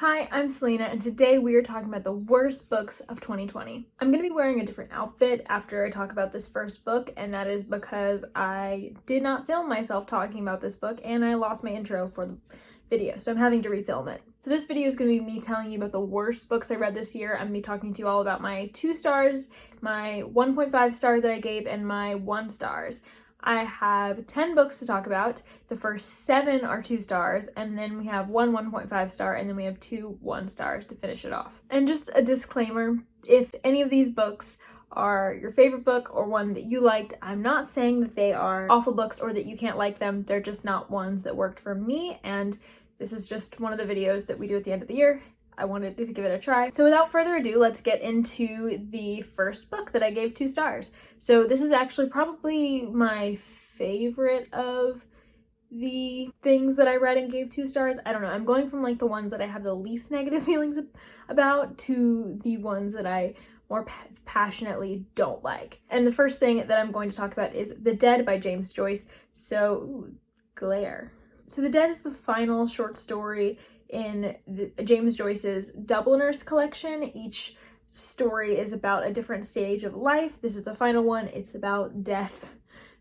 Hi, I'm Selena, and today we are talking about the worst books of 2020. I'm going to be wearing a different outfit after I talk about this first book, and that is because I did not film myself talking about this book, and I lost my intro for the video, so I'm having to refilm it. So this video is going to be me telling you about the worst books I read this year. I'm going to be talking to you all about my 2 stars, my 1.5 star that I gave, and my 1 stars. I have 10 books to talk about. The first 7 are 2 stars, and then we have 1.5 star, and then we have 2 1 stars to finish it off. And just a disclaimer, if any of these books are your favorite book or one that you liked, I'm not saying that they are awful books or that you can't like them. They're just not ones that worked for me, and this is just one of the videos that we do at the end of the year. I wanted to give it a try. So without further ado, let's get into the first book that I gave 2 stars. So this is actually probably my favorite of the things that I read and gave 2 stars. I don't know, I'm going from like the ones that I have the least negative feelings about to the ones that I more passionately don't like. And the first thing that I'm going to talk about is The Dead by James Joyce. So, glare. So The Dead is the final short story in James Joyce's Dubliners collection. Each story is about a different stage of life. This is the final one. It's about death,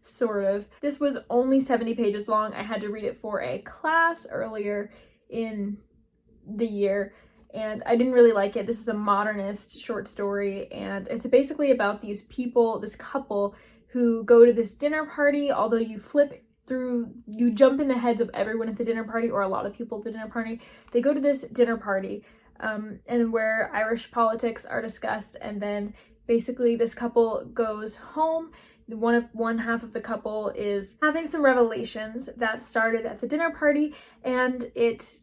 sort of. This was only 70 pages long. I had to read it for a class earlier in the year, and I didn't really like it. This is a modernist short story, and it's basically about these people, this couple, who go to this dinner party. Although you jump in the heads of everyone at the dinner party, or a lot of people at the dinner party. They go to this dinner party and where Irish politics are discussed, and then basically this couple goes home. One half of the couple is having some revelations that started at the dinner party, and it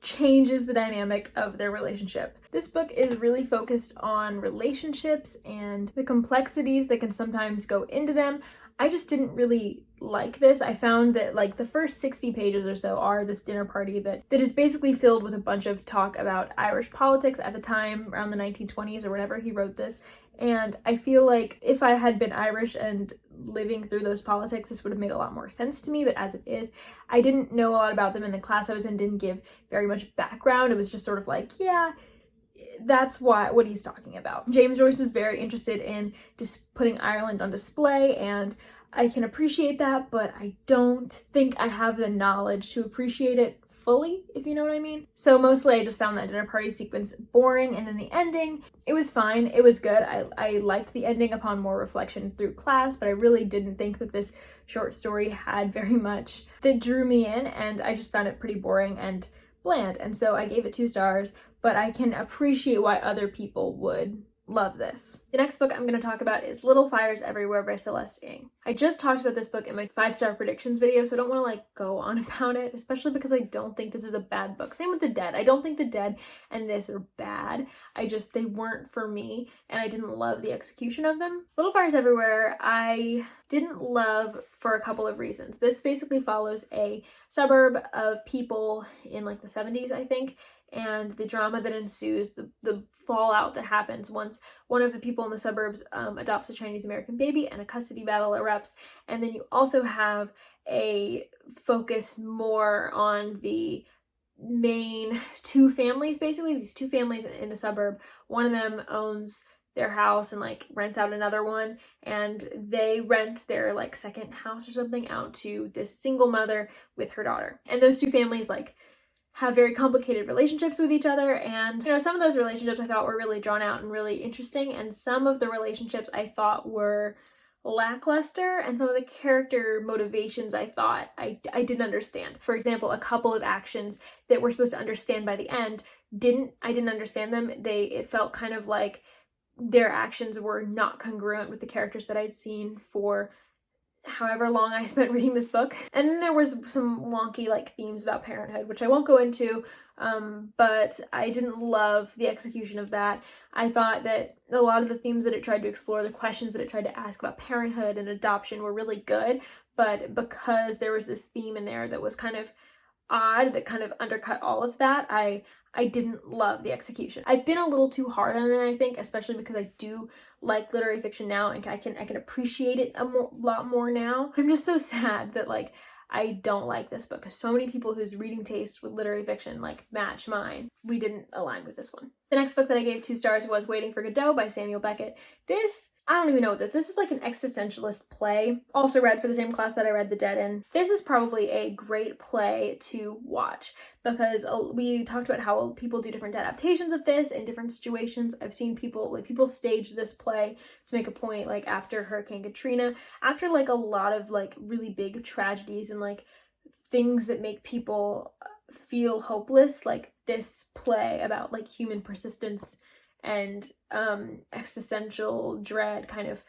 changes the dynamic of their relationship. This book is really focused on relationships and the complexities that can sometimes go into them. I just didn't really like this. I found that like the first 60 pages or so are this dinner party that is basically filled with a bunch of talk about Irish politics at the time, around the 1920s or whatever he wrote this. And I feel like if I had been Irish and living through those politics, this would have made a lot more sense to me. But as it is, I didn't know a lot about them, and the class I was in didn't give very much background. It was just sort of like, yeah, that's what he's talking about. James Joyce was very interested in just putting Ireland on display, and I can appreciate that, but I don't think I have the knowledge to appreciate it fully, if you know what I mean. So mostly I just found that dinner party sequence boring, and then the ending, it was fine, it was good. I liked the ending upon more reflection through class, but I really didn't think that this short story had very much that drew me in, and I just found it pretty boring and bland, and so I gave it 2 stars, but I can appreciate why other people would love this. The next book I'm going to talk about is Little Fires Everywhere by Celeste Ng. I just talked about this book in my 5-star predictions video, so I don't want to like go on about it, especially because I don't think this is a bad book. Same with The Dead. I don't think The Dead and this are bad. They weren't for me, and I didn't love the execution of them. Little Fires Everywhere, I didn't love for a couple of reasons. This basically follows a suburb of people in like the 70s, I think, and the drama that ensues, the fallout that happens once one of the people in the suburbs adopts a Chinese American baby, and a custody battle erupts. And then you also have a focus more on the main 2 families, basically these 2 families in the suburb. One of them owns their house and like rents out another one, and they rent their like second house or something out to this single mother with her daughter. And those 2 families like have very complicated relationships with each other, and some of those relationships I thought were really drawn out and really interesting, and some of the relationships I thought were lackluster, and some of the character motivations I thought I didn't understand. For example, a couple of actions that we're supposed to understand by the end I didn't understand them. It felt kind of like their actions were not congruent with the characters that I'd seen for however long I spent reading this book. And then there was some wonky like themes about parenthood, which I won't go into, but I didn't love the execution of that. I thought that a lot of the themes that it tried to explore, the questions that it tried to ask about parenthood and adoption were really good, but because there was this theme in there that was kind of odd, that kind of undercut all of that, I didn't love the execution. I've been a little too hard on it, I think, especially because I do like literary fiction now, and I can appreciate it a lot more now. I'm just so sad that like I don't like this book. So many people whose reading taste with literary fiction like match mine. We didn't align with this one. The next book that I gave 2 stars was Waiting for Godot by Samuel Beckett. This, I don't even know what this is like an existentialist play. Also read for the same class that I read The Dead in. This is probably a great play to watch because we talked about how people do different adaptations of this in different situations. I've seen people stage this play to make a point, like after Hurricane Katrina, after like a lot of like really big tragedies and like things that make people feel hopeless. Like this play about like human persistence and existential dread kind of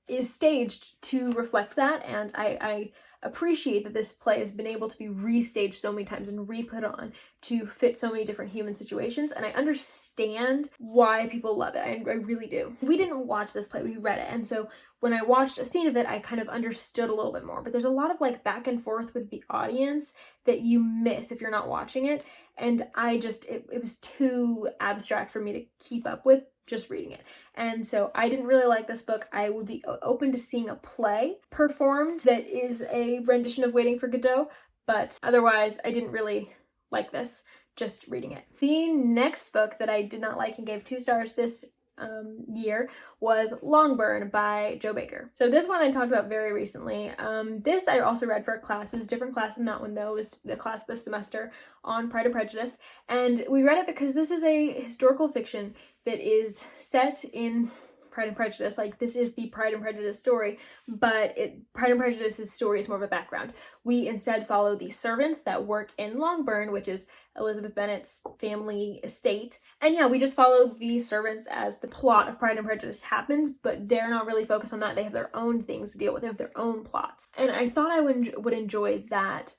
is staged to reflect that, and I appreciate that this play has been able to be restaged so many times and re-put on to fit so many different human situations, and I understand why people love it. I really do. We didn't watch this play, we read it, and so when I watched a scene of it, I kind of understood a little bit more, but there's a lot of like back and forth with the audience that you miss if you're not watching it, and it was too abstract for me to keep up with just reading it. And so I didn't really like this book. I would be open to seeing a play performed that is a rendition of Waiting for Godot, but otherwise I didn't really like this, just reading it. The next book that I did not like and gave 2 stars this year was Longbourn by Joe Baker. So this one I talked about very recently. This I also read for a class. It was a different class than that one though. It was the class this semester on Pride and Prejudice. And we read it because this is a historical fiction that is set in Pride and Prejudice. Like this is the Pride and Prejudice story, but Pride and Prejudice's story is more of a background. We instead follow the servants that work in Longbourn, which is Elizabeth Bennet's family estate. And yeah, we just follow the servants as the plot of Pride and Prejudice happens, but they're not really focused on that. They have their own things to deal with. They have their own plots. And I thought I would enjoy that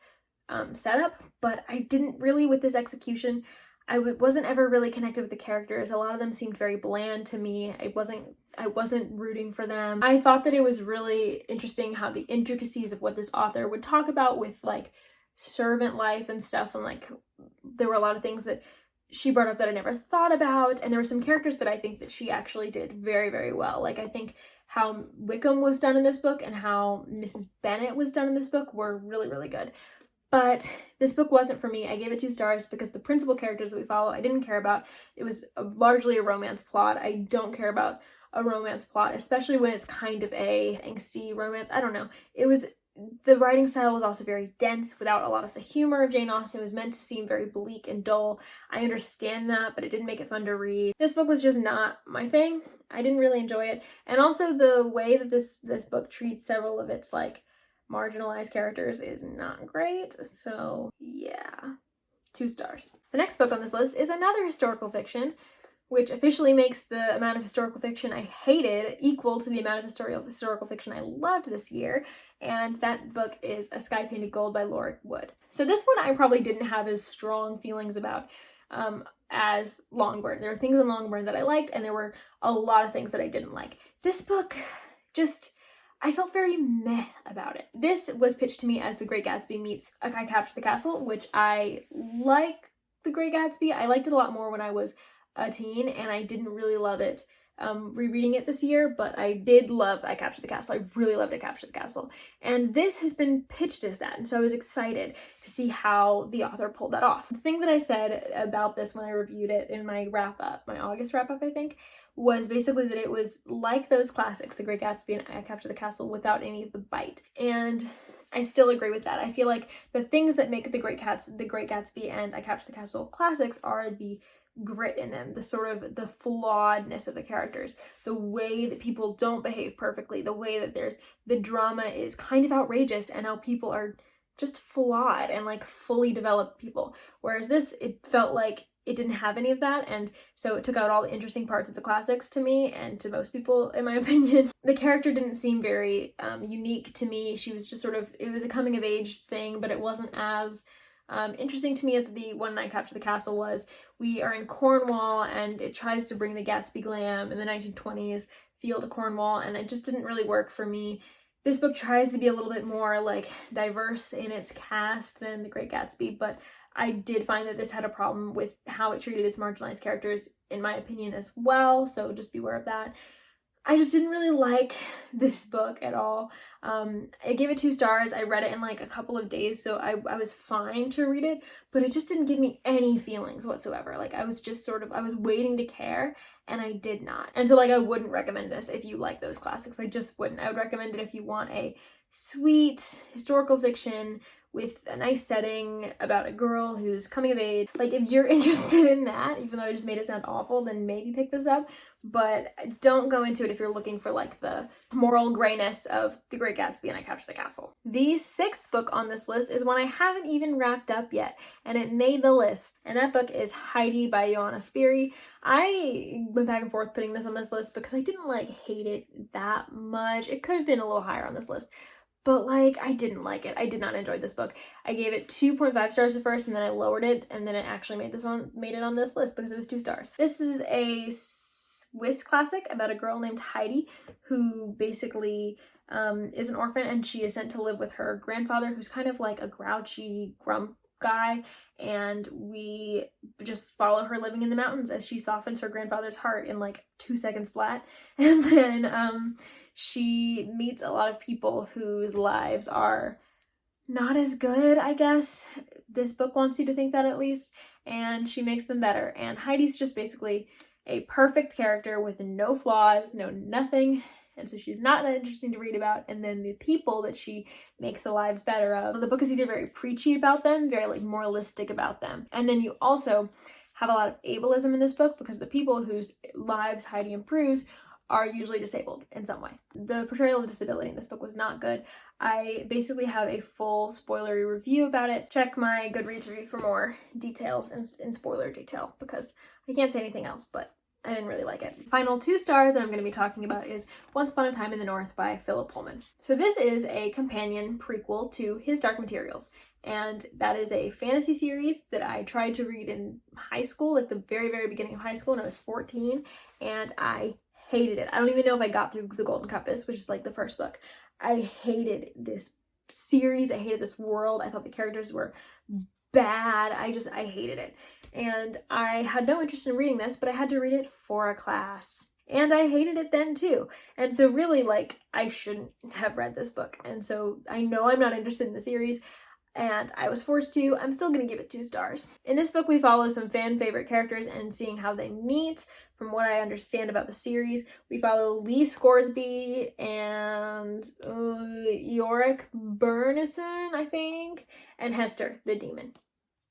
setup, but I didn't really with this execution. I wasn't ever really connected with the characters. A lot of them seemed very bland to me. I wasn't rooting for them. I thought that it was really interesting how the intricacies of what this author would talk about with like servant life and stuff, and like there were a lot of things that she brought up that I never thought about, and there were some characters that I think that she actually did very, very well. Like I think how Wickham was done in this book and how Mrs. Bennet was done in this book were really, really good. But this book wasn't for me. I gave it 2 stars because the principal characters that we follow I didn't care about. It was largely a romance plot. I don't care about a romance plot, especially when it's kind of a angsty romance. I don't know. The writing style was also very dense without a lot of the humor of Jane Austen. It was meant to seem very bleak and dull. I understand that, but it didn't make it fun to read. This book was just not my thing. I didn't really enjoy it. And also the way that this book treats several of its like marginalized characters is not great. So yeah, 2 stars. The next book on this list is another historical fiction, which officially makes the amount of historical fiction I hated equal to the amount of historical fiction I loved this year, and that book is A Sky Painted Gold by Laura Wood. So this one I probably didn't have as strong feelings about as Longbourn. There were things in Longbourn that I liked, and there were a lot of things that I didn't like. This book I felt very meh about it. This was pitched to me as The Great Gatsby meets I Captured the Castle, which I like The Great Gatsby. I liked it a lot more when I was a teen, and I didn't really love it rereading it this year, but I did love I Captured the Castle. I really loved I Captured the Castle. And this has been pitched as that, and so I was excited to see how the author pulled that off. The thing that I said about this when I reviewed it in my wrap-up, my August wrap-up, I think, was basically that it was like those classics, The Great Gatsby and I Captured the Castle, without any of the bite. And I still agree with that. I feel like the things that make The Great Gatsby and I Captured the Castle classics are the grit in them, the sort of the flawedness of the characters, the way that people don't behave perfectly, the way that the drama is kind of outrageous, and how people are just flawed and like fully developed people. Whereas this, it felt like it didn't have any of that, and so it took out all the interesting parts of the classics to me and to most people, in my opinion. The character didn't seem very unique to me. She was just sort of, it was a coming of age thing, but it wasn't as interesting to me as the one I Captured the Castle was. We are in Cornwall, and it tries to bring the Gatsby glam in the 1920s feel to Cornwall, and it just didn't really work for me. This book tries to be a little bit more like diverse in its cast than The Great Gatsby, but I did find that this had a problem with how it treated its marginalized characters, in my opinion, as well, so just beware of that. I just didn't really like this book at all. I gave it 2 stars. I read it in like a couple of days, so I was fine to read it, but it just didn't give me any feelings whatsoever. Like I was just sort of, I was waiting to care, and I did not. And so like I wouldn't recommend this if you like those classics. I just wouldn't. I would recommend it if you want a sweet historical fiction with a nice setting about a girl who's coming of age. Like if you're interested in that, even though I just made it sound awful, then maybe pick this up. But don't go into it if you're looking for like the moral grayness of The Great Gatsby and I Captured the Castle. The 6th book on this list is one I haven't even wrapped up yet, and it made the list. And that book is Heidi by Joanna Spyri. I went back and forth putting this on this list because I didn't like hate it that much. It could have been a little higher on this list, but like I didn't like it. I did not enjoy this book. I gave it 2.5 stars at first, and then I lowered it, and then it actually made it on this list because it was 2 stars. This is a Swiss classic about a girl named Heidi who basically is an orphan, and she is sent to live with her grandfather, who's kind of like a grouchy grump guy, and we just follow her living in the mountains as she softens her grandfather's heart in like 2 seconds flat. And then she meets a lot of people whose lives are not as good, I guess. This book wants you to think that, at least, and she makes them better. And Heidi's just basically a perfect character with no flaws, no nothing, and so she's not that interesting to read about. And then the people that she makes the lives better of, the book is either very preachy about them, very like moralistic about them, and then you also have a lot of ableism in this book because the people whose lives Heidi improves are usually disabled in some way. The portrayal of disability in this book was not good. I basically have a full spoilery review about it. Check my Goodreads review for more details in spoiler detail, because I can't say anything else, but I didn't really like it. Final 2 star that I'm going to be talking about is Once Upon a Time in the North by Philip Pullman. So this is a companion prequel to His Dark Materials, and that is a fantasy series that I tried to read in high school, like the very, very beginning of high school when I was 14, and I hated it. I don't even know if I got through The Golden Compass, which is like the first book. I hated this series. I hated this world. I thought the characters were bad. I hated it. And I had no interest in reading this, but I had to read it for a class. And I hated it then too. And so really, like, I shouldn't have read this book. And so I know I'm not interested in the series, and I was forced to. I'm still going to give it 2 stars. In this book, we follow some fan favorite characters and seeing how they meet. From what I understand about the series, we follow Lee Scoresby and Yorick Burnison, I think, and Hester, the demon.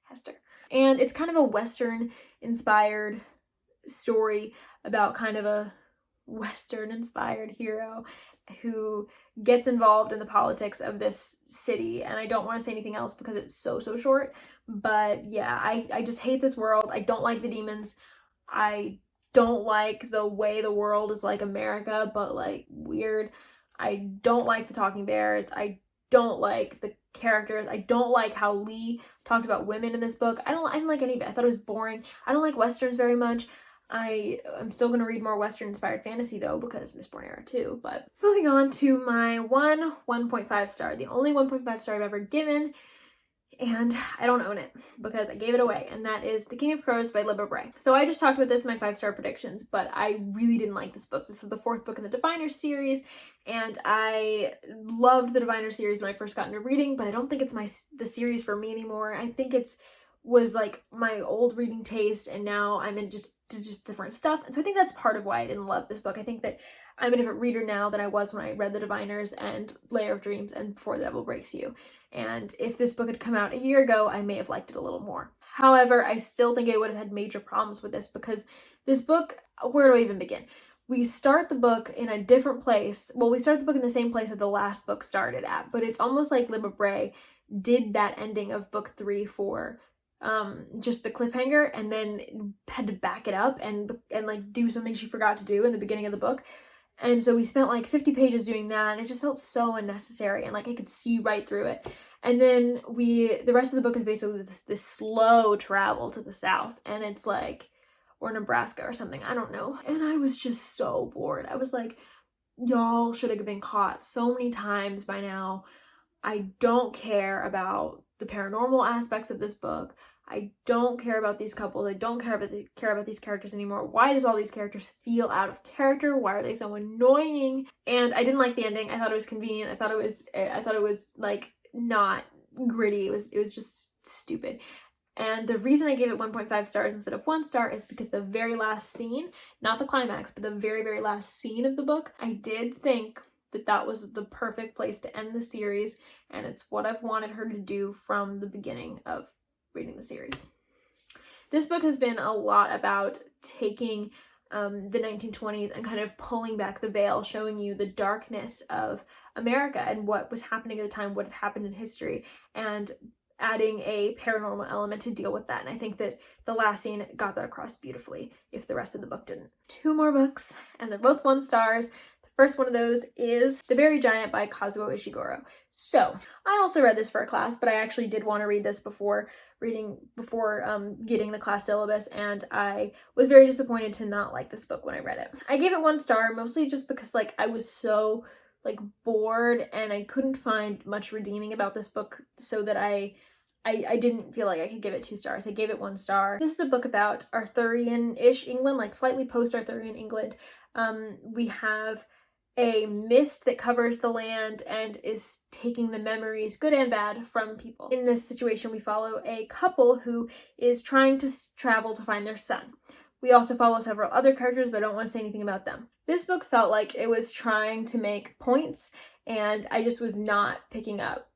Hester. And it's kind of a Western-inspired story about kind of a Western-inspired hero who gets involved in the politics of this city. And I don't want to say anything else because it's so short. But yeah, I just hate this world. I don't like the demons. I don't like the way the world is like America, but like weird. I don't like the talking bears. I don't like the characters. I don't like how Lee talked about women in this book. I didn't like any of it. I thought it was boring. I don't like Westerns very much. I'm still going to read more Western-inspired fantasy, though, because Miss Born Era too. But moving on to my 1.5 star, the only 1.5 star I've ever given, and I don't own it because I gave it away, and that is The King of Crows by Libba Bray. So I just talked about this in my 5-star predictions, but I really didn't like this book. This is the 4th book in the Diviner series, and I loved the Diviner series when I first got into reading, but I don't think it's the series for me anymore. I think was like my old reading taste, and now I'm in just different stuff. And so I think that's part of why I didn't love this book. I think that I'm a different reader now than I was when I read The Diviners and Layer of Dreams and Before the Devil Breaks You. And if this book had come out a year ago, I may have liked it a little more. However, I still think I would have had major problems with this because this book, where do I even begin? We start the book in a different place. Well, we start the book in the same place that the last book started at, but it's almost like Libba Bray did that ending of book 3 for just the cliffhanger, and then had to back it up and like do something she forgot to do in the beginning of the book. And so we spent like 50 pages doing that, and it just felt so unnecessary, and like I could see right through it. And then the rest of the book is basically this slow travel to the south, and it's like, or Nebraska or something, I don't know. And I was just so bored. I was like, y'all should have been caught so many times by now. I don't care about the paranormal aspects of this book. I don't care about these couples. I don't care about these characters anymore. Why does all these characters feel out of character? Why are they so annoying? And I didn't like the ending. I thought it was convenient. I thought it was like not gritty. It was just stupid. And the reason I gave it 1.5 stars instead of 1 star is because the very last scene, not the climax, but the very, very last scene of the book, I did think that was the perfect place to end the series, and it's what I've wanted her to do from the beginning of reading the series. This book has been a lot about taking the 1920s and kind of pulling back the veil, showing you the darkness of America and what was happening at the time, what had happened in history, and adding a paranormal element to deal with that. And I think that the last scene got that across beautifully, if the rest of the book didn't. 2 more books, and they're both 1 stars. The first one of those is The Berry Giant by Kazuo Ishiguro. So, I also read this for a class, but I actually did want to read this before getting the class syllabus, and I was very disappointed to not like this book when I read it. I gave it 1 star, mostly just because I was so bored and I couldn't find much redeeming about this book, so that I didn't feel like I could give it 2 stars. I gave it 1 star. This is a book about Arthurian-ish England, slightly post-Arthurian England. We have a mist that covers the land and is taking the memories, good and bad, from people. In this situation, we follow a couple who is trying to travel to find their son. We also follow several other characters, but I don't want to say anything about them. This book felt like it was trying to make points, and I just was not picking up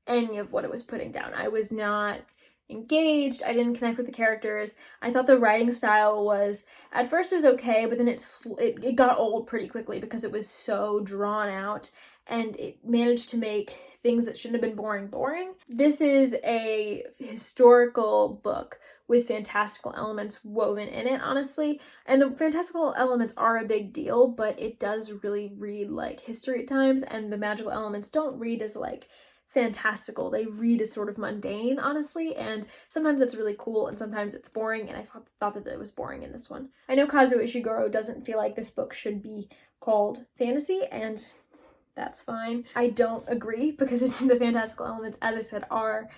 any of what it was putting down. I was not engaged. I didn't connect with the characters. I thought the writing style was, at first it was okay, but then it got old pretty quickly because it was so drawn out, and it managed to make things that shouldn't have been boring. This is a historical book with fantastical elements woven in it, honestly. And the fantastical elements are a big deal, but it does really read like history at times, and the magical elements don't read as fantastical. They read as sort of mundane, honestly, and sometimes that's really cool and sometimes it's boring, and I thought that it was boring in this one. I know Kazuo Ishiguro doesn't feel like this book should be called fantasy, and that's fine. I don't agree, because the fantastical elements, as I said, are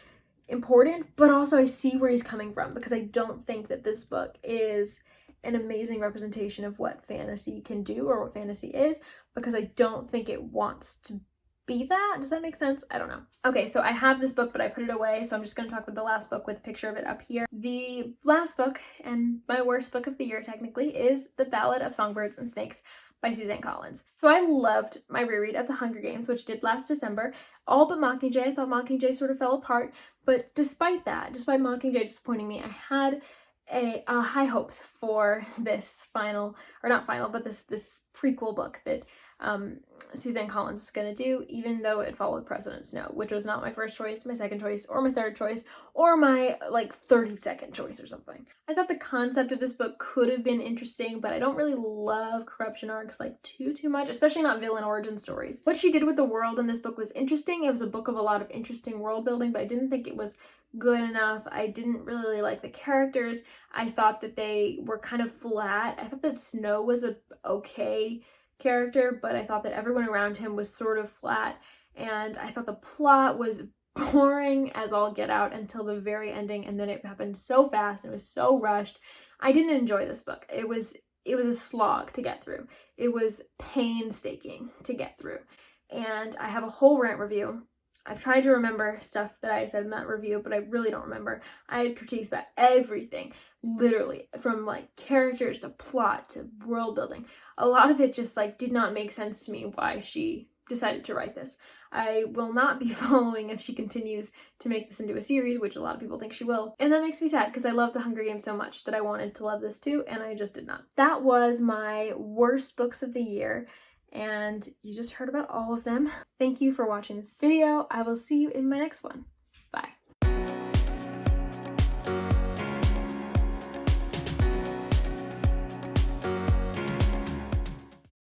important, but also I see where he's coming from, because I don't think that this book is an amazing representation of what fantasy can do or what fantasy is, because I don't think it wants to be that. Does that make sense? I don't know. Okay, so I have this book, but I put it away, so I'm just going to talk about the last book with a picture of it up here. The last book, and my worst book of the year technically, is The Ballad of Songbirds and Snakes by Suzanne Collins. So I loved my reread of The Hunger Games, which did last December, all but Mockingjay. I thought Mockingjay sort of fell apart, but despite Mockingjay disappointing me, I had high hopes for this this prequel book that Suzanne Collins was going to do, even though it followed President's Note, which was not my first choice, my second choice, or my third choice, or my 32nd choice or something. I thought the concept of this book could have been interesting, but I don't really love corruption arcs too much, especially not villain origin stories. What she did with the world in this book was interesting. It was a book of a lot of interesting world building, but I didn't think it was good enough. I didn't really like the characters. I thought that they were kind of flat. I thought that Snow was a okay character, but I thought that everyone around him was sort of flat, and I thought the plot was boring as all get out until the very ending, and then it happened so fast and it was so rushed. I didn't enjoy this book. It was a slog to get through. It was painstaking to get through, and I have a whole rant review. I've tried to remember stuff that I said in that review, but I really don't remember. I had critiques about everything, literally, from characters to plot to world building. A lot of it just did not make sense to me why she decided to write this. I will not be following if she continues to make this into a series, which a lot of people think she will. And that makes me sad, because I love The Hunger Games so much that I wanted to love this too, and I just did not. That was my worst books of the year, and you just heard about all of them. Thank you for watching this video. I will see you in my next one. Bye.